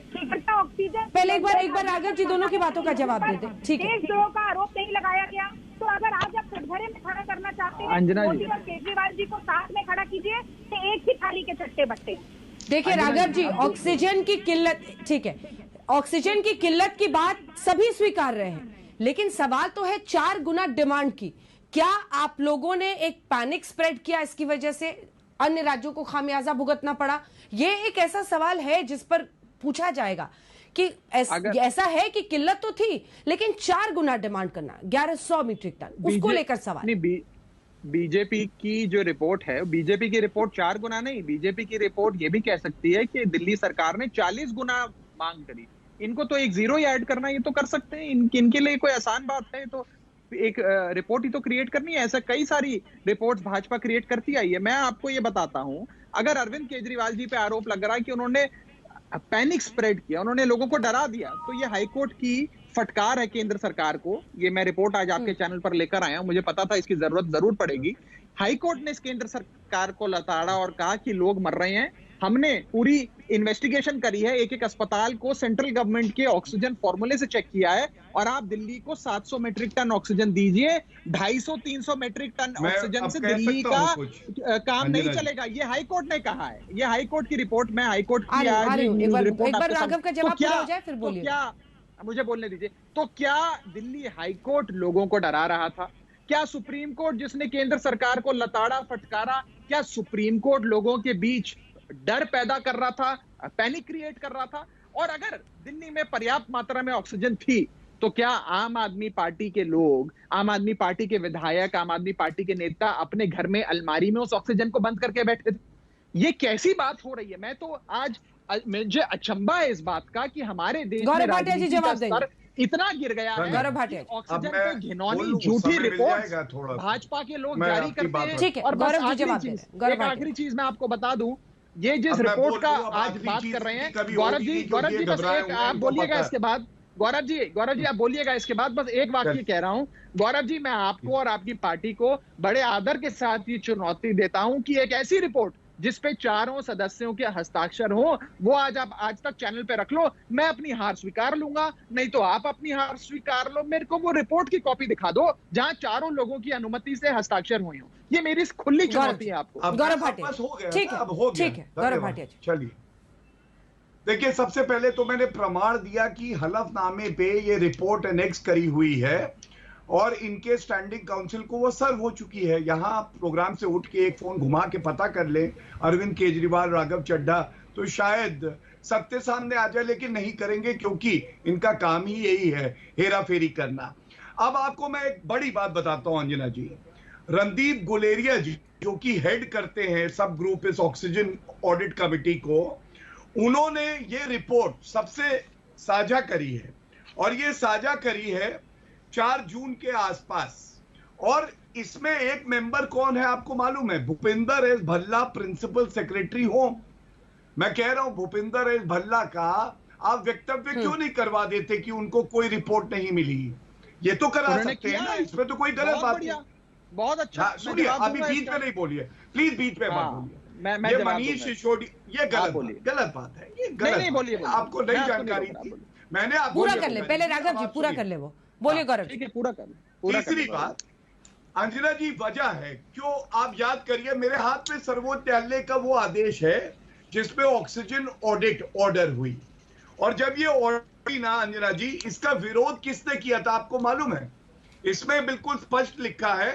I: ऑक्सीजन,
A: पहले एक बार राघव जी दोनों की बातों का जवाब देते, ठीक है,
I: देशद्रोह का आरोप नहीं लगाया गया। तो अगर आज आप कटघरे में खड़ा करना चाहते हैं मोदी और केजरीवाल जी को साथ में खड़ा कीजिए, तो एक ही थाली के चट्टे बट्टे।
A: देखिए राघव जी, ऑक्सीजन की किल्लत, ठीक है, ऑक्सीजन की किल्लत की बात सभी स्वीकार रहे हैं, लेकिन सवाल तो है 4 गुना डिमांड की। क्या आप लोगों ने एक पैनिक स्प्रेड किया, इसकी वजह से अन्य राज्यों को खामियाजा भुगतना पड़ा? ये एक ऐसा सवाल है जिस पर पूछा जाएगा कि ऐसा है कि किल्लत तो थी, लेकिन 4 गुना डिमांड करना, 1100 मीट्रिक टन, उसको लेकर सवाल।
G: बीजेपी की जो रिपोर्ट है, बीजेपी की रिपोर्ट 4 गुना नहीं, बीजेपी की रिपोर्ट ये भी कह सकती है कि दिल्ली सरकार ने 40 गुना मांग करी। इनको तो एक जीरो ही ऐड करना, ये तो कर सकते हैं, इनके लिए कोई आसान बात है? तो एक रिपोर्ट ही तो क्रिएट करनी है। ऐसा कई सारी रिपोर्ट्स भाजपा क्रिएट करती आई है। मैं आपको ये बताता हूं, अगर अरविंद केजरीवाल जी पे आरोप लग रहा है कि उन्होंने पैनिक स्प्रेड किया, उन्होंने लोगों को डरा दिया, तो ये हाईकोर्ट की फटकार है केंद्र सरकार को। ये मैं रिपोर्ट आज आपके चैनल पर लेकर आया हूं, मुझे पता था इसकी जरूरत जरूर पड़ेगी। हाईकोर्ट ने इस केंद्र सरकार को लताड़ा और कहा कि लोग मर रहे हैं, हमने पूरी इन्वेस्टिगेशन करी है, एक एक अस्पताल को सेंट्रल गवर्नमेंट के ऑक्सीजन फॉर्मूले से चेक किया है, और आप दिल्ली को 700 मीट्रिक टन ऑक्सीजन दीजिए, 250-300 मीट्रिक टन ऑक्सीजन से दिल्ली का काम नहीं चलेगा। ये हाईकोर्ट ने कहा है, ये हाईकोर्ट की रिपोर्ट में, हाईकोर्ट की
A: एक बार राघव का जवाब पूरा हो जाए फिर बोलिए।
G: क्या मुझे बोलने दीजिए, तो क्या दिल्ली हाईकोर्ट लोगों को डरा रहा था? क्या सुप्रीम कोर्ट जिसने केंद्र सरकार को लताड़ा फटकारा, क्या सुप्रीम कोर्ट लोगों के बीच डर पैदा कर रहा था, पैनिक क्रिएट कर रहा था? और अगर दिल्ली में पर्याप्त मात्रा में ऑक्सीजन थी, तो क्या आम आदमी पार्टी के लोग, आम आदमी पार्टी के विधायक, आम आदमी पार्टी के नेता अपने घर में अलमारी में उस ऑक्सीजन को बंद करके बैठे थे? ये कैसी बात हो रही है? मैं तो आज मुझे अचंभा है इस बात का कि हमारे देश में इतना गिर गया है
A: गौरव भाटिया,
G: ऑक्सीजन पे घिनौनी झूठी रिपोर्ट भाजपा के लोग जारी करते हैं।
A: ठीक है,
G: और बस
A: गौरव
G: आखिरी चीज मैं आपको बता दूं, ये जिस रिपोर्ट का आज बात कर रहे हैं, गौरव जी बस एक आप बोलिएगा इसके बाद, गौरव जी आप बोलिएगा इसके बाद, बस एक वाक्य कह रहा हूं। गौरव जी, मैं आपको और आपकी पार्टी को बड़े आदर के साथ ये चुनौती देता हूं कि एक ऐसी रिपोर्ट जिसपे चारों सदस्यों के हस्ताक्षर हो, वो आज आप आज तक चैनल पे रख लो। मैं अपनी हार स्वीकार लूंगा, नहीं तो आप अपनी हार स्वीकार लो। मेरे को वो रिपोर्ट की कॉपी दिखा दो जहां चारों लोगों की अनुमति से हस्ताक्षर हुए हो। ये मेरी खुली चुनौती है आपको।
A: गौरव भाटिया, ठीक है गौरव भाटिया,
H: चलिए देखिए, सबसे पहले तो मैंने प्रमाण दिया कि हलफनामे पे ये रिपोर्ट एनेक्स करी हुई है और इनके स्टैंडिंग काउंसिल को वो सर्व हो चुकी है। यहां प्रोग्राम से उठ के एक फोन घुमा के पता कर ले अरविंद केजरीवाल, राघव चड्ढा, तो शायद सत्य सामने आ जाए, लेकिन नहीं करेंगे क्योंकि इनका काम ही यही है, हेरा फेरी करना। अब आपको मैं एक बड़ी बात बताता हूं अंजना जी, रणदीप गुलेरिया जी जो कि हेड करते हैं सब ग्रुप इस ऑक्सीजन ऑडिट कमेटी को, उन्होंने ये रिपोर्ट सबसे साझा करी है और ये साझा करी है 4 जून के आसपास। और इसमें एक मेंबर कौन है आपको मालूम है? Bhupinder S Bhalla, principal secretary home. मैं कह रहा हूं भूपिंदर एस भल्ला का आप वक्तव्य क्यों नहीं करवा देते कि उनको कोई रिपोर्ट नहीं मिली? ये तो करा सकते हैं ना, इसमें तो कोई गलत बात नहीं।
G: बहुत अच्छा,
H: सुनिए, अभी बीच में नहीं बोलिए प्लीज, बीच में मत बोलिए। ये मनीष सिसोदिया, ये गलत बात है, ये गलत बोलिए, आपको नई जानकारी थी। मैंने आपको
A: पूरा कर ले पहले, राघव जी पूरा कर ले, वो बोलिए गौरव जी।
G: पूरा कर ले।
H: तीसरी बात अंजना जी, वजह है क्यों, आप याद करिए, मेरे हाथ में सर्वोच्च न्यायालय का वो आदेश है जिसपे ऑक्सीजन ऑडिट ऑर्डर हुई, और जब ये ऑर्डर ना अंजना जी, इसका विरोध किसने किया था आपको मालूम है? इसमें बिल्कुल स्पष्ट लिखा है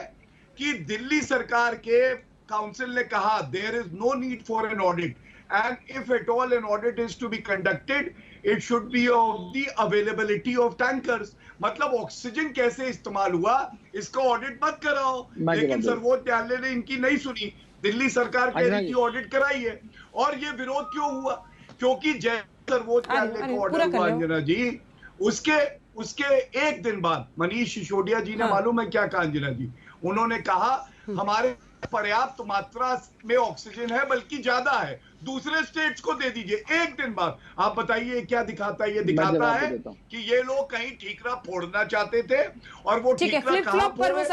H: कि दिल्ली सरकार के काउंसिल ने कहा there is no need for an audit and if at all an audit is to be conducted it should be of the availability of tankers. मतलब ऑक्सीजन कैसे इस्तेमाल हुआ इसका ऑडिट मत कराओ, लेकिन सर्वोच्च न्यायालय ने इनकी नहीं सुनी, दिल्ली सरकार कह रही थी ऑडिट कराई है। और ये विरोध क्यों हुआ? क्योंकि जैसे सर्वोच्च न्यायालय का ऑर्डर हुआ अंजना जी, उसके एक दिन बाद मनीष सिसोदिया जी ने मालूम है क्या कहा अंजना जी? उन्होंने कहा हमारे पर्याप्त मात्रा में ऑक्सीजन है, बल्कि ज्यादा है, दूसरे स्टेट्स को दे दीजिए। एक दिन बाद आप बताइए क्या दिखाता है? ये दिखाता है कि ये लोग कहीं ठीकरा फोड़ना चाहते थे और वो ठीकरा कहां फोड़े,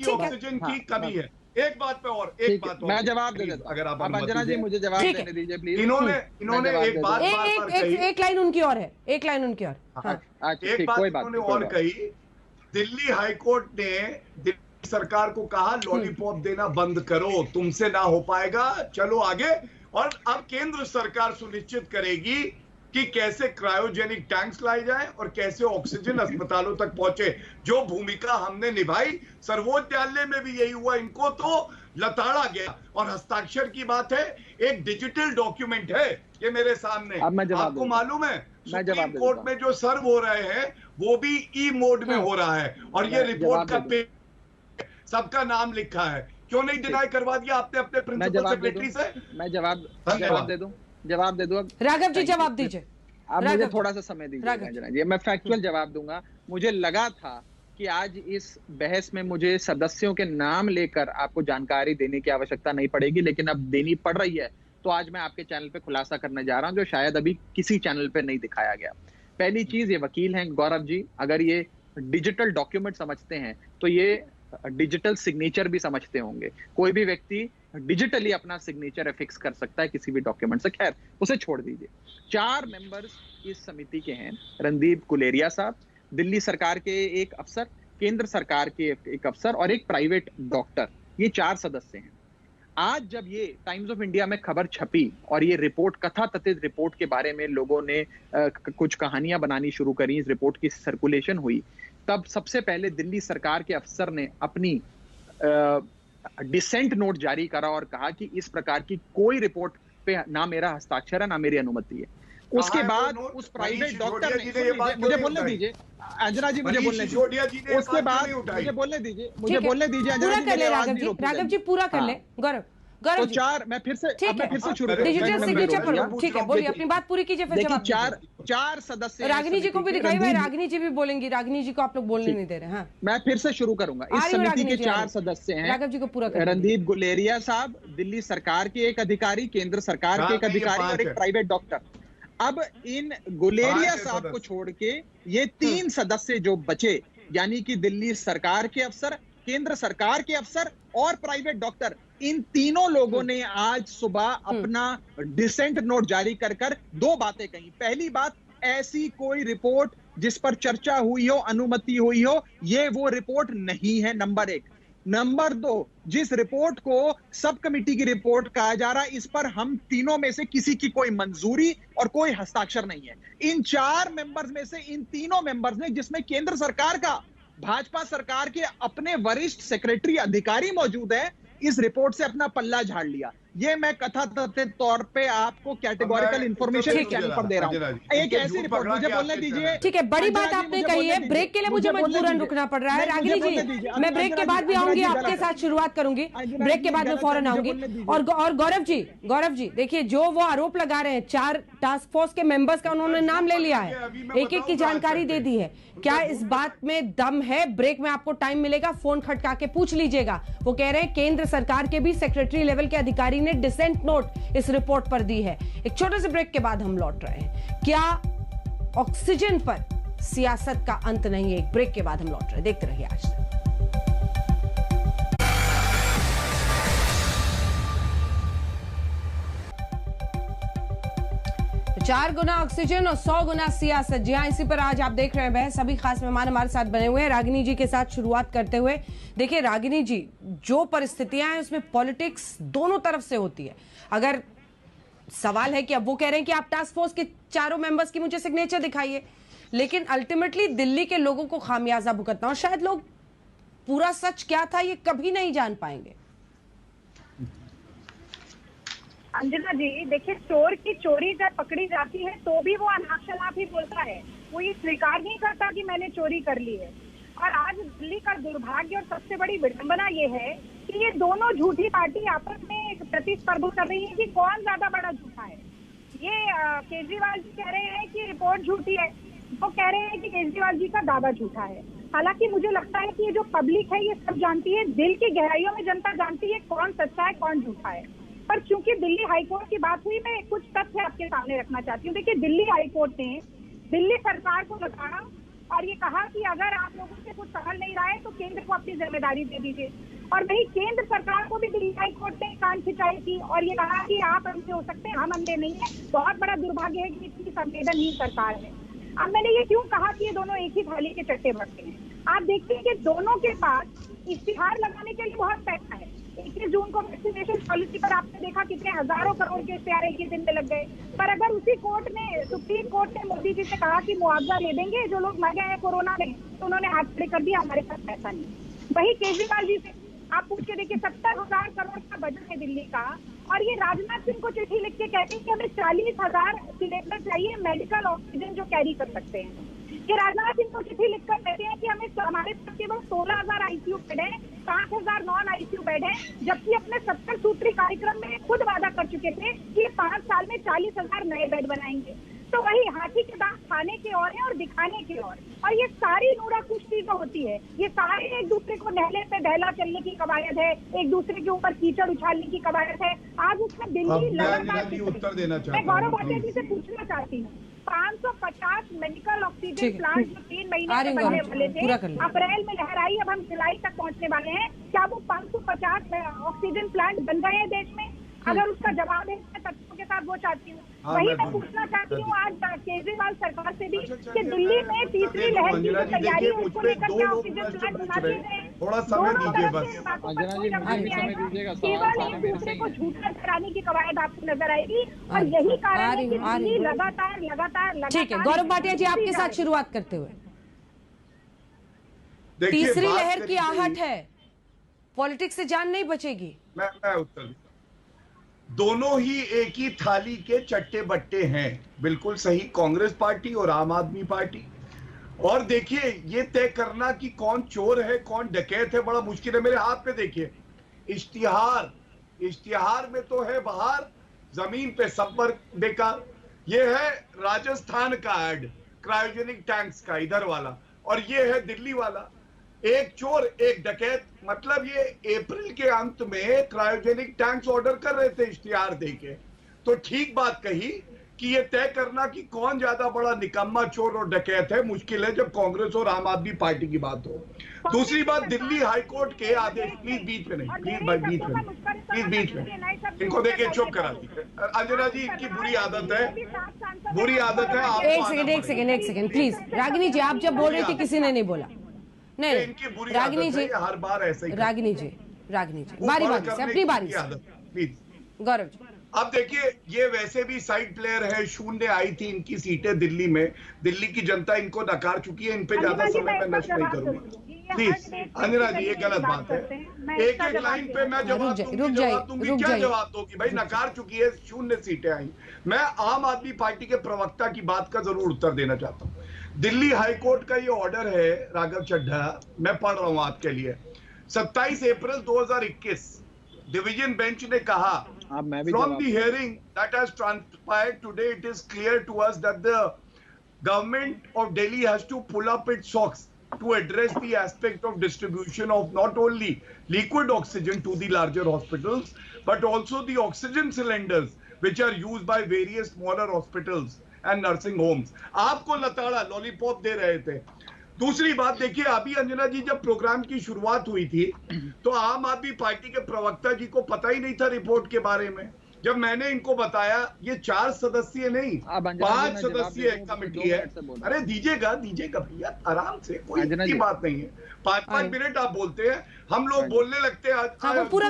H: ऑक्सीजन की कमी है। एक बात पे और एक बात और मैं जवाब दे देता, अगर आप
G: अंजना जी मुझे जवाब देने दीजिए प्लीज।
H: इन्होंने एक बात
A: एक लाइन उनकी और है, एक लाइन उनकी और,
H: एक बात इन्होंने और कही, दिल्ली हाईकोर्ट ने सरकार को कहा लॉलीपॉप देना बंद करो, तुमसे ना हो पाएगा, चलो आगे। और अब केंद्र सरकार सुनिश्चित करेगी कि कैसे क्रायोजेनिक टैंक्स लाए जाएं और कैसे ऑक्सीजन अस्पतालों तक पहुंचे, जो भूमिका हमने निभाई। सर्वोच्च न्यायालय में भी यही हुआ, इनको तो लताड़ा गया। और हस्ताक्षर की बात है, एक डिजिटल डॉक्यूमेंट है ये मेरे सामने, आपको मालूम है सुप्रीम कोर्ट में जो सर्व हो रहे हैं वो भी ई मोड में हो रहा है, और ये रिपोर्ट का सबका नाम लिखा है। क्यों नहीं डिनाई करवा दिया आपने अपने प्रिंसिपल सेक्रेटरी से?
G: मैं जवाब दे दूं।
A: राघव जी जवाब दीजिए,
G: आप मुझे थोड़ा सा समय दीजिए, मैं फैक्चुअल जवाब दूंगा। मुझे लगा था कि आज इस बहस में मुझे सदस्यों के नाम लेकर आपको जानकारी देने की आवश्यकता नहीं पड़ेगी, लेकिन अब देनी पड़ रही है, तो आज मैं आपके चैनल पे खुलासा करने जा रहा हूं जो शायद अभी किसी चैनल पे नहीं दिखाया गया। पहली चीज, ये वकील हैं गौरव जी, अगर ये डिजिटल डॉक्यूमेंट समझते हैं तो ये डिजिटल सिग्नेचर भी समझते होंगे। कोई भी व्यक्ति डिजिटली अपना सिग्नेचर एफिक्स कर सकता है किसी भी डॉक्यूमेंट से, खैर उसे छोड़ दीजिए। 4 मेंबर्स इस समिति के हैं, रणदीप गुलेरिया साहब, दिल्ली सरकार के एक अफसर, केंद्र सरकार के एक अफसर और एक प्राइवेट डॉक्टर, ये 4 सदस्य हैं। आज जब ये टाइम्स ऑफ इंडिया में खबर छपी और ये रिपोर्ट, कथाकथित रिपोर्ट के बारे में लोगों ने कुछ कहानियां बनानी शुरू करी, इस रिपोर्ट की सर्कुलेशन हुई, तब सबसे पहले दिल्ली सरकार के अफसर ने अपनी डिसेंट नोट जारी करा और कहा कि इस प्रकार की कोई रिपोर्ट पे ना मेरा हस्ताक्षर है ना मेरी अनुमति है। उसके बाद उस प्राइवेट डॉक्टर ने, मुझे बोलने दीजिए अंजना जी, मुझे बोलने दीजिए, उसके बाद मुझे बोलने दीजिए अंजना जी,
A: राघव जी पूरा कर ले गौरव, गौरव
G: तो
A: जी।
G: चार, मैं फिर से शुरू
A: डिजिटल सिग्नेचर पर ठीक है, बोलिए, अपनी बात पूरी कीजिए, फिर
G: देखिए
A: जवाब
G: चार सदस्य
A: रागिनी जी को भी दिखाई हुआ है, रागिनी जी भी बोलेंगी, रागिनी जी को आप लोग बोलने नहीं दे रहे। हाँ,
G: मैं फिर से शुरू करूंगा। इस समिति के 4 सदस्य हैं।
A: राघव जी को पूरा कर
G: रणदीप गुलेरिया साहब, दिल्ली सरकार के एक अधिकारी, केंद्र सरकार के एक अधिकारी और एक प्राइवेट डॉक्टर। अब इन गुलेरिया साहब को छोड़ के ये 3 सदस्य जो बचे, यानी कि दिल्ली सरकार के अफसर, केंद्र सरकार के अफसर और प्राइवेट डॉक्टर, इन तीनों लोगों ने आज सुबह अपना डिसेंट नोट जारी कर 2 बातें कही। पहली बात, ऐसी कोई रिपोर्ट जिस पर चर्चा हुई हो, अनुमति हुई हो, ये वो रिपोर्ट नहीं है, नंबर 1। नंबर 2, जिस रिपोर्ट को सब कमेटी की रिपोर्ट कहा जा रहा है, इस पर हम तीनों में से किसी की कोई मंजूरी और कोई हस्ताक्षर नहीं है। इन 4 मेंबर्स में से इन तीनों मेंबर्स ने, जिसमें केंद्र सरकार का, भाजपा सरकार के अपने वरिष्ठ सेक्रेटरी अधिकारी मौजूद है, इस रिपोर्ट से अपना पल्ला झाड़ लिया। ये मैं कथाकथित तौर पे आपको कैटेगोरिकल इंफॉर्मेशन पर दे रहा हूं। एक ऐसी रिपोर्ट, मुझे बोलने दीजिए।
A: ठीक है, बड़ी बात आपने कही है। ब्रेक के लिए मुझे मजबूरन रुकना पड़ रहा है। रागिनी जी, मैं ब्रेक के बाद भी आऊंगी, आपके साथ शुरुआत करूंगी, ब्रेक के बाद मैं फौरन आऊंगी। और गौरव जी देखिए, जो वो आरोप लगा रहे हैं 4 टास्क फोर्स के मेंबर्स का, उन्होंने नाम ले लिया है, एक की जानकारी दे दी है। क्या इस बात में दम है? ब्रेक में आपको टाइम मिलेगा, फोन खटका के पूछ लीजिएगा। वो कह रहे हैं केंद्र सरकार के भी सेक्रेटरी लेवल के अधिकारी ने डिसेंट नोट इस रिपोर्ट पर दी है। एक छोटे से ब्रेक के बाद हम लौट रहे हैं। क्या ऑक्सीजन पर सियासत का अंत नहीं है? एक ब्रेक के बाद हम लौट रहे हैं, देखते रहिए आज तक। 4 गुना ऑक्सीजन और 100 गुना सियासत। जी हाँ, इसी पर आज आप देख रहे हैं बहस। सभी खास मेहमान हमारे साथ बने हुए हैं। रागिनी जी के साथ शुरुआत करते हुए, देखिए रागिनी जी, जो परिस्थितियां हैं उसमें पॉलिटिक्स दोनों तरफ से होती है। अगर सवाल है कि अब वो कह रहे हैं कि आप टास्क फोर्स के 4 मेंबर्स की मुझे सिग्नेचर दिखाइए, लेकिन अल्टीमेटली दिल्ली के लोगों को खामियाजा भुगतना, और शायद लोग पूरा सच क्या था ये कभी नहीं जान पाएंगे।
I: अंजना जी, देखिए, चोर की चोरी जब पकड़ी जाती है तो भी वो अनाप शनाप ही बोलता है, वो ये स्वीकार नहीं करता कि मैंने चोरी कर ली है। और आज दिल्ली का दुर्भाग्य और सबसे बड़ी विडंबना ये है कि ये दोनों झूठी पार्टी आपस में प्रतिस्पर्धा कर रही है कि कौन ज्यादा बड़ा झूठा है। ये केजरीवाल जी कह रहे हैं कि रिपोर्ट झूठी है, वो कह रहे हैं कि केजरीवाल जी का दावा झूठा है। हालांकि मुझे लगता है कि ये जो पब्लिक है ये सब जानती है, दिल की गहराइयों में जनता जानती है कौन सच्चा है कौन झूठा है। पर चूंकि दिल्ली हाईकोर्ट की बात हुई, मैं कुछ तथ्य आपके सामने रखना चाहती हूँ। देखिए, दिल्ली हाईकोर्ट ने दिल्ली सरकार को बताया और ये कहा कि अगर आप लोगों से कुछ संभल नहीं रहा है तो केंद्र को अपनी जिम्मेदारी दे दीजिए। और वही केंद्र सरकार को भी दिल्ली हाईकोर्ट ने कान खिंचाई थी और ये कहा कि आप अंधे हो सकते हैं, हम अंधे नहीं है। बहुत बड़ा दुर्भाग्य है कि इतनी संवेदनहीन सरकार है। अब मैंने ये क्यों कहा कि ये दोनों एक ही थाली के चट्टे बट्टे हैं? आप देखिए कि दोनों के पास इश्तिहार लगाने के लिए बहुत पैसा है। 21 जून को वैक्सीनेशन पॉलिसी पर आपने देखा कितने हजारों करोड़ के इश्तिहार एक ही दिन में लग गए। पर अगर उसी कोर्ट ने, सुप्रीम कोर्ट ने मोदी जी से कहा कि मुआवजा दे देंगे जो लोग मर गए हैं कोरोना में, तो उन्होंने हाथ खड़े कर दिया, हमारे पास पैसा नहीं। वही केजरीवाल जी से आप पूछ के देखिए, 70,000 करोड़ का बजट है दिल्ली का, और ये राजनाथ सिंह को चिट्ठी लिख के कहते हैं कि हमें 40,000 सिलेंडर चाहिए, मेडिकल ऑक्सीजन जो कैरी कर सकते हैं। ये राजनाथ सिंह को चिट्ठी लिखकर कहते हैं कि हमें, हमारे पास केवल 16,000 आईसीयू बेड है, 5,000 नॉन आईसीयू बेड है, जबकि अपने 70 सूत्री कार्यक्रम में खुद वादा कर चुके थे कि ये 5 साल में 40,000 नए बेड बनाएंगे। तो वही हाथी के दांत खाने के और है और दिखाने के और ये सारी नूरा कुश्ती जो होती है, ये सारे एक दूसरे को नहले पे दहला चलने की कवायद है, एक दूसरे के ऊपर कीचड़ उछालने की कवायद है। आज उसमें दिल्ली लगातार,
H: उत्तर देना चाहता हूं,
I: मैं गौरव भाटिया जी से पूछना चाहती हूँ, 550 मेडिकल ऑक्सीजन प्लांट जो 3 महीने से बनने वाले थे, अप्रैल में लहर आई, अब हम जुलाई तक पहुंचने वाले हैं। क्या वो 550 ऑक्सीजन प्लांट बन गए हैं देश में? अगर उसका जवाब है, तथ्यों के साथ वो चाहती हूँ। वही मैं पूछना चाहती हूँ आज केजरीवाल सरकार से भी कि दिल्ली में तीसरी लहर की जो तैयारी है उसको लेकर क्या ऑक्सीजन प्लांट बनाते हैं?
H: थोड़ा समय दीजिए बस।
I: केवल एक दूसरे को झूठा कराने की कवायद आपको नजर आएगी और यही कारण है कि दिल्ली लगातार।
A: ठीक है, गौरव भाटिया जी आपके साथ शुरुआत करते हुए, तीसरी लहर की आहट है, पॉलिटिक्स से जान नहीं बचेगी।
H: मैं उत्तर, दोनों ही एक ही थाली के चट्टे बट्टे हैं, बिल्कुल सही, कांग्रेस पार्टी और आम आदमी पार्टी। और देखिए, ये तय करना कि कौन चोर है कौन डकैत है बड़ा मुश्किल है। मेरे हाथ पे देखिए, इश्तिहार इश्तिहार में तो है बाहर, जमीन पे सब पर बेकार। ये है राजस्थान का ऐड क्रायोजेनिक टैंक्स का, इधर वाला, और ये है दिल्ली वाला, एक चोर एक डकैत। मतलब ये अप्रैल के अंत में क्रायोजेनिक टैंक्स ऑर्डर कर रहे थे इश्तिहार देके। तो ठीक बात कही कि ये तय करना कि कौन ज्यादा बड़ा निकम्मा चोर और डकैत है मुश्किल है जब कांग्रेस और आम आदमी पार्टी की बात हो। दूसरी बात, दिल्ली हाईकोर्ट के आदेश, प्लीज बीच में नहीं, प्लीज भाई बीच में, प्लीज बीच में, इनको देखिए चुप करा दीजिए। अंजना जी की बुरी आदत है, बुरी आदत है। आप
A: एक सेकंड प्लीज। रागिनी जी आप जब बोल रही थी किसी ने नहीं बोला। नहीं, रागिनी जी
H: हर बार ऐसे ही।
A: रागिनी जी बारी बारी से अपनी बारी से,
H: प्लीज।
A: गौरव जी
H: अब देखिए, ये वैसे भी साइड प्लेयर है, शून्य आई थी इनकी सीटें दिल्ली में, दिल्ली की जनता इनको नकार चुकी है, इन पे ज्यादा समय मैं नष्ट नहीं करूंगा। प्लीज अंजना जी, ये गलत बात है। एक एक लाइन पे मैं जवाब दूंगी, क्या जवाब दोगी भाई? नकार चुकी है, शून्य सीटें आई। मैं आम आदमी पार्टी के प्रवक्ता की बात का जरूर उत्तर देना चाहता हूँ। दिल्ली हाईकोर्ट का ये ऑर्डर है राघव चड्ढा, मैं पढ़ रहा हूं आपके लिए। 27 अप्रैल 2021 डिवीजन बेंच ने कहा, from the hearing that has transpired today it is clear to us that the government of Delhi has to pull up its socks to address the aspect of distribution of not only liquid oxygen to the larger hospitals but also the oxygen cylinders which are used by various smaller hospitals and nursing homes। आपको लताड़ा lollipop दे रहे थे। दूसरी बात देखिए, अभी अंजना जी जब programme की शुरुआत हुई थी तो आम आदमी पार्टी के प्रवक्ता जी को पता ही नहीं था रिपोर्ट के बारे में। जब मैंने इनको बताया ये 4 सदस्यीय नहीं 5 सदस्यीय कमेटी है। अरे दीजिएगा भैया, आराम से, कोई की बात नहीं है। 5-5 मिनट आप बोलते हैं, हम लोग बोलने लगते हैं।
A: पूरा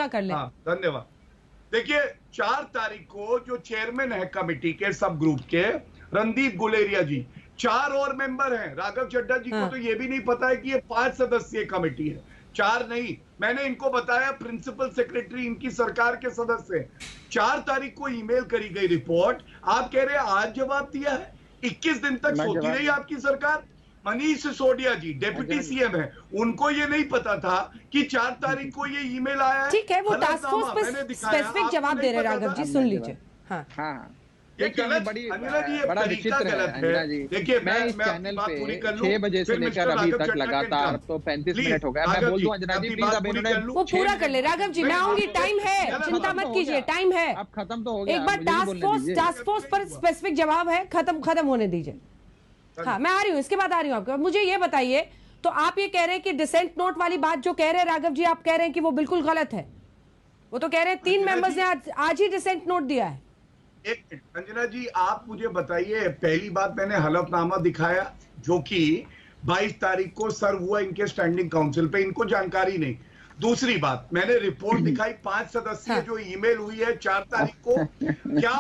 A: कर ले।
H: धन्यवाद। देखिए 4 तारीख को जो चेयरमैन है कमेटी के सब ग्रुप के, रणदीप गुलेरिया जी, 4 और मेंबर हैं। राघव चड्ढा जी को तो ये भी नहीं पता है कि ये 5 सदस्यीय कमेटी है, 4 नहीं। मैंने इनको बताया, प्रिंसिपल सेक्रेटरी इनकी सरकार के सदस्य। 4 तारीख को ईमेल करी गई रिपोर्ट, आप कह रहे हैं आज जवाब दिया है। 21 दिन तक सोती रही आपकी सरकार। मनीष सिसोदिया जी डिप्टी सीएम है, उनको ये नहीं पता था कि 4 तारीख को ये ईमेल आया है।
A: ठीक है, वो टास्क फोर्स पे स्पेसिफिक जवाब दे रहे राघव जी, सुन लीजिए। हाँ
H: ये गलत, बड़ा विचित्र है अंजना जी। देखिए
G: मैं इस चैनल पे 6 बजे से लेकर अभी तक लगातार, अब तो 35 मिनट हो गए। मैं बोल दूं अंजना जी प्लीज, अब इन्होंने
A: वो पूरा कर ले। राघव जी मैं आऊंगी, टाइम है, चिंता मत कीजिए, टाइम है।
G: अब खत्म तो हो गया।
A: एक बार टास्क फोर्स पर स्पेसिफिक जवाब है, खत्म होने दीजिए। हाँ मैं आ रही हूँ, इसके बाद आ रही हूँ आपके। मुझे ये बताइए, तो आप ये कह रहे हैं कि डिसेंट नोट वाली बात जो कह रहे हैं राघव जी, आप कह रहे हैं कि वो बिल्कुल गलत है। वो तो कह रहे हैं 3 मेंबर्स ने आज ही डिसेंट नोट दिया है।
H: एक मिनट अंजना जी, आप मुझे बताइए, पहली बात मैंने हलफनामा दिखाया जो कि 22 तारीख को सर्व हुआ इनके स्टैंडिंग काउंसिल पे, इनको जानकारी नहीं। दूसरी बात, मैंने रिपोर्ट दिखाई 5 सदस्यीय जो ईमेल हुई है 4 तारीख को। क्या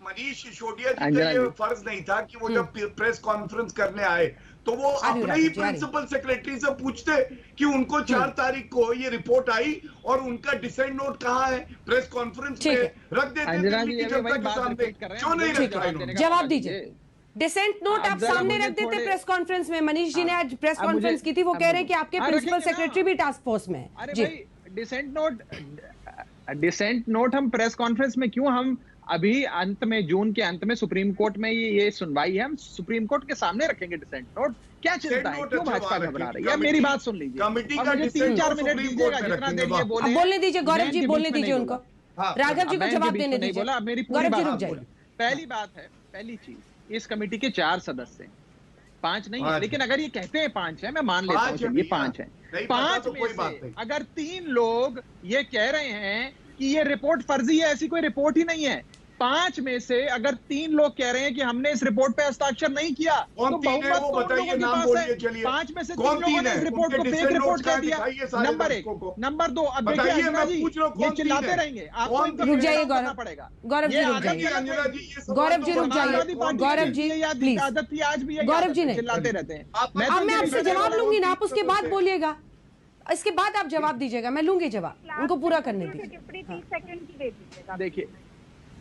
H: मनीष सिसोदिया जी का ये फर्ज नहीं था कि वो जब प्रेस कॉन्फ्रेंस करने आए तो वो अपने ही प्रिंसिपल सेक्रेटरी से पूछते कि उनको 4 तारीख को ये रिपोर्ट आई और उनका डिसेंट नोट कहाँ है, प्रेस कॉन्फ्रेंस में रख देते जनता के सामने, क्यों नहीं रखा?
A: जवाब दीजिए। डिसेंट नोट आप सामने रख देते प्रेस कॉन्फ्रेंस में। मनीष जी ने आज प्रेस कॉन्फ्रेंस की थी, वो कह रहे हैं कि आपके प्रिंसिपल सेक्रेटरी भी टास्क फोर्स में है। जी
G: डिसेंट नोट हम प्रेस कॉन्फ्रेंस में क्यों, हम अभी अंत में, जून के अंत में सुप्रीम कोर्ट में ये सुनवाई है, हम सुप्रीम कोर्ट के सामने रखेंगे डिसेंट नोट। क्या चिंता है, क्यों भाजपा घबरा रही है? मेरी बात सुन लीजिए,
H: कमेटी का
G: 3-4 मिनट दीजिएगा, जितना देर ये बोले।
A: बोलने दीजिए गौरव जी, बोलने दीजिए उनको, राघव जी को जवाब देने दीजिए। गौरव जी रुक जाइए।
G: पहली बात है, पहली चीज, इस कमेटी के 4 सदस्य हैं, 5 नहीं है। लेकिन अगर ये कहते हैं 5 है, मैं मान लेता हूँ ये 5 है। 5 में से अगर 3 लोग ये कह रहे हैं कि ये रिपोर्ट फर्जी है, ऐसी कोई रिपोर्ट ही नहीं है। 5 में से अगर 3 लोग कह रहे हैं कि हमने इस रिपोर्ट पे हस्ताक्षर नहीं किया, तो बहुमत तो बताइए, नाम बोलिए, चलिए 5 में से 3 लोगों ने इस रिपोर्ट को फेक रिपोर्ट कह दिया। नंबर 1। नंबर 2, अब देखिए अंजना जी ये चिल्लाते रहेंगे, आपको
A: रुक जाइए पड़ेगा। गौरव जी रुक जाइए, गौरव जी रुक जाइए, गौरव जी प्लीज।
G: आदत थी आज भी,
A: गौरव जी ने
G: चिल्लाते रहते हैं।
A: अब मैं आपसे जवाब लूंगी ना, आप उसके बाद बोलिएगा, इसके बाद आप जवाब दीजिएगा, मैं लूंगी जवाब, उनको पूरा करने दीजिए।
G: देखिए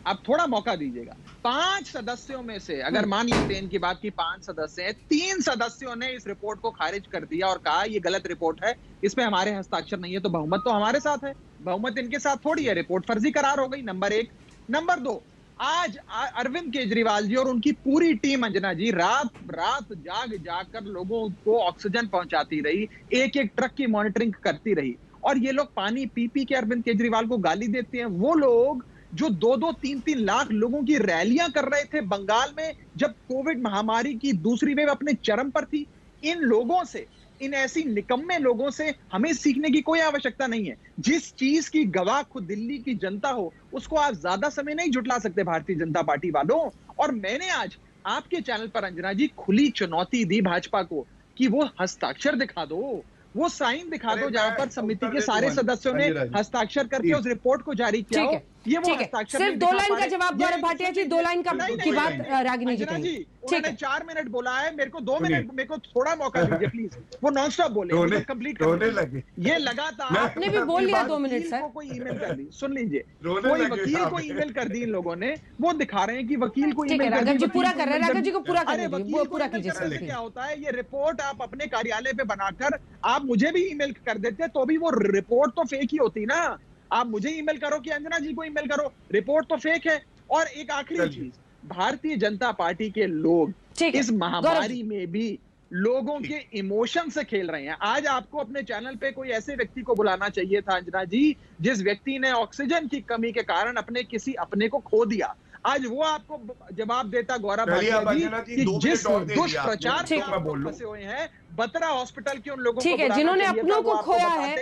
G: अब थोड़ा मौका दीजिएगा। 5 सदस्यों में से अगर मान लेते हैं इनकी बात की 5 सदस्य हैं, 3 सदस्यों ने इस रिपोर्ट को खारिज कर दिया और कहा ये गलत रिपोर्ट है, इसमें हमारे हस्ताक्षर नहीं है, तो बहुमत तो हमारे साथ है। बहुमत इनके साथ थोड़ी है, रिपोर्ट फर्जी करार हो गई, नंबर 1। नंबर 2, आज अरविंद केजरीवाल जी और उनकी पूरी टीम अंजना जी रात जाकर लोगों को ऑक्सीजन पहुंचाती रही, एक एक ट्रक की मॉनिटरिंग करती रही, और ये लोग पानी पी पी के अरविंद केजरीवाल को गाली देते हैं। वो लोग जो 2-2, 3-3 लाख लोगों की रैलियां कर रहे थे बंगाल में जब कोविड महामारी की दूसरी वेव अपने चरम पर थी, इन लोगों से, इन ऐसी निकम्मे लोगों से हमें सीखने की कोई आवश्यकता नहीं है। जिस चीज की गवाह खुद दिल्ली की जनता हो, उसको आप ज्यादा समय नहीं जुटला सकते भारतीय जनता पार्टी वालों। और मैंने आज आपके चैनल पर अंजना जी खुली चुनौती दी भाजपा को कि वो हस्ताक्षर दिखा दो, वो साइन दिखा दो जहां पर समिति के सारे सदस्यों ने हस्ताक्षर करके उस रिपोर्ट को जारी किया हो। ये वो हस्ताक्षर
A: सिर्फ 2 लाइन का जवाब गौरव भाटिया जी, 2 लाइन की बात रागिनी जी कहेंगी।
G: उन्होंने 4 मिनट बोला है, मेरे को 2 मिनट, मेरे को थोड़ा मौका दीजिए प्लीज। वो नॉन स्टॉप बोले, कंप्लीट कर ये लगातार।
A: आपने भी बोल लिया 2 मिनट सर।
G: कोई ईमेल कर दी, सुन लीजिए, कोई वकील को ईमेल कर दी इन लोगों ने, वो दिखा रहे हैं कि वकील को ईमेल कर दी।
A: पूरा कर रहे हैं, राघव जी को पूरा कर दीजिए, वो पूरा कीजिए सर।
G: क्या होता है, ये रिपोर्ट आप अपने कार्यालय पे बनाकर आप मुझे भी ईमेल कर देते तो भी वो रिपोर्ट तो फेक ही होती ना। आप मुझे ईमेल करो कि अंजना जी को ईमेल करो, रिपोर्ट तो फेक है। और एक आखिरी चीज, भारतीय जनता पार्टी के लोग इस महामारी में भी लोगों के इमोशन से खेल रहे हैं। आज आपको अपने चैनल पे कोई ऐसे व्यक्ति को बुलाना चाहिए था अंजना जी, जिस व्यक्ति ने ऑक्सीजन की कमी के कारण किसी अपने को खो दिया। आज वो आपको जवाब देता गौरव भाटिया जी कि जिस दुष्प्रचार फंसे हुए हैं बत्रा हॉस्पिटल के उन लोगों को,
A: ठीक है, जिन्होंने अपनों को खोया है,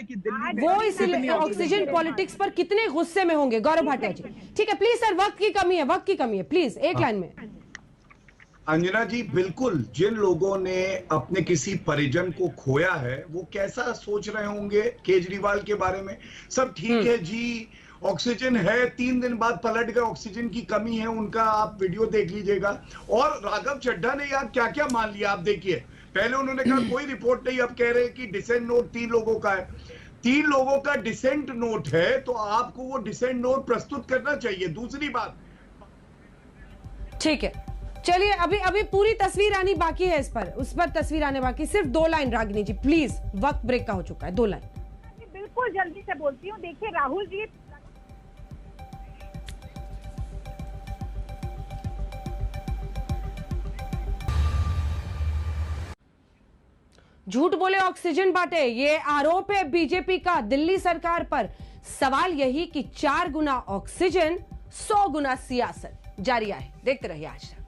A: वो इस ऑक्सीजन पॉलिटिक्स पर कितने गुस्से में होंगे गौरव भाटिया जी। ठीक है, प्लीज सर, वक्त की कमी है, प्लीज एक लाइन में।
H: अंजना जी, बिल्कुल, जिन लोगों ने अपने किसी परिजन को खोया है वो कैसा सोच रहे होंगे केजरीवाल के बारे में। सब ठीक है जी, ऑक्सीजन है, 3 दिन बाद पलट गए, ऑक्सीजन की कमी है उनका, आप वीडियो देख लीजिएगा। और राघव चड्ढा ने यार क्या क्या मान लिया, आप देखिए। पहले उन्होंने कहा कोई रिपोर्ट नहीं, अब कह रहे हैं कि डिसेंट नोट 3 लोगों का है। 3 लोगों का डिसेंट नोट है तो आपको वो डिसेंट नोट प्रस्तुत करना चाहिए। दूसरी बात,
A: ठीक है, चलिए, अभी पूरी तस्वीर आनी बाकी है, उस पर तस्वीर आने बाकी। सिर्फ 2 लाइन रागिनी जी प्लीज, वक्त ब्रेक का हो चुका है, 2 लाइन।
I: बिल्कुल जल्दी से बोलती हूँ। देखिए राहुल जी,
A: झूठ बोले ऑक्सीजन बांटे, ये आरोप है बीजेपी का दिल्ली सरकार पर। सवाल यही कि 4 गुना ऑक्सीजन 100 गुना सियासत। जारी है, देखते रहिए आज तक।